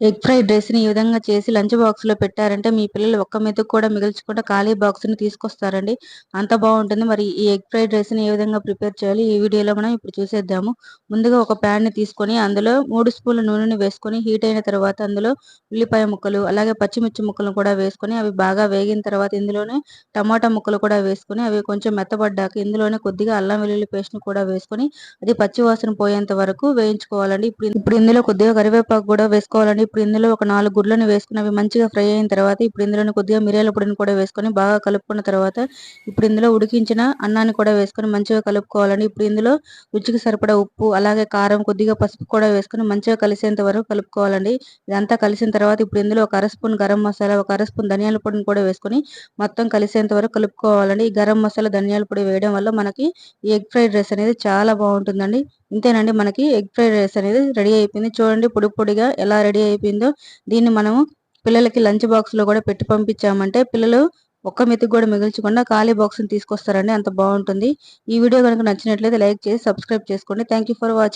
Egg fried రైస్‌ని ఈ విధంగా చేసి లంచ్ బాక్స్‌లో పెట్టారంటే మీ పిల్లలు ఒక్క మెతుకు కూడా మిగల్చకుండా ఖాళీ బాక్స్‌ని తీసుకొస్తారండి. అంత బావుంటుంది. మరి ఈ ఎగ్ ఫ్రైడ్ రైస్‌ని ఏ విధంగా ప్రిపేర్ చేయాలి ఈ వీడియోలో మనం ఇప్పుడు చూసేద్దాము. ముందుగా ఒక ప్యాన్‌ని తీసుకొని అందులో 3 స్పూన్ల నూనెని వేసుకొని హీట్ అయిన తర్వాత అందులో ఉల్లిపాయ ముక్కలు, అలాగే పచ్చిమిర్చి ముక్కలను కూడా వేసుకొని అవి బాగా వేగిన తర్వాత ఇందులోనే టమాటా ముక్కలు కూడా వేసుకొని అవి కొంచెం మెత్తబడ్డాక ఇందులోనే కొద్దిగా అల్లం వెల్లుల్లి పేస్ట్‌ని కూడా వేసుకొని అది పచ్చి వాసన పోయేంత వరకు వేయించుకోవాలండి. ఇప్పుడు ఇందులో కొద్దిగా కరివేపాకు కూడా వేసుకోవాలండి. ఇప్పుడు ఇందులో ఒక 4 గుడ్లను వేసుకొని అవి మంచిగా ఫ్రై అయిన తర్వాత ఇప్పుడు ఇందులోనే కొద్దిగా మిరియాల పొడిని కూడా వేసుకొని బాగా కలుపుకున్న తర్వాత ఇప్పుడు ఇందులో ఉడికించిన అన్నాన్ని కూడా వేసుకొని మంచిగా కలుపుకోవాలండి. ఇప్పుడు ఇందులో రుచికి సరిపడా ఉప్పు, అలాగే కారం, కొద్దిగా పసుపు కూడా వేసుకొని మంచిగా కలిసేంత వరకు కలుపుకోవాలండి. ఇదంతా కలిసిన తర్వాత ఇప్పుడు ఇందులో ఒక అర స్పూన్ గరం మసాలా, ఒక అర స్పూన్ ధనియాల పొడిని కూడా వేసుకొని మొత్తం కలిసేంత వరకు కలుపుకోవాలండి. ఈ గరం మసాలా, ధనియాల పొడి వేయడం వల్ల మనకి ఈ ఎగ్ ఫ్రైడ్ రైస్ అనేది చాలా బావుంటుందండి. ఇంతేనండి, మనకి ఎగ్ ఫ్రైడ్ రైస్ అనేది రెడీ అయిపోయింది. చూడండి పొడి పొడిగా ఎలా రెడీ అయిపోయిందో. దీన్ని మనము పిల్లలకి లంచ్ బాక్స్‌లో కూడా పెట్టి పంపించామంటే పిల్లలు ఒక్క మెతుకు కూడా మిగిల్చకుండా ఖాళీ బాక్స్‌ని తీసుకొస్తారండి. అంత బావుంటుంది. ఈ వీడియో గనుక నచ్చినట్లయితే లైక్ చేసి సబ్స్క్రైబ్ చేసుకోండి. Thank you for watching.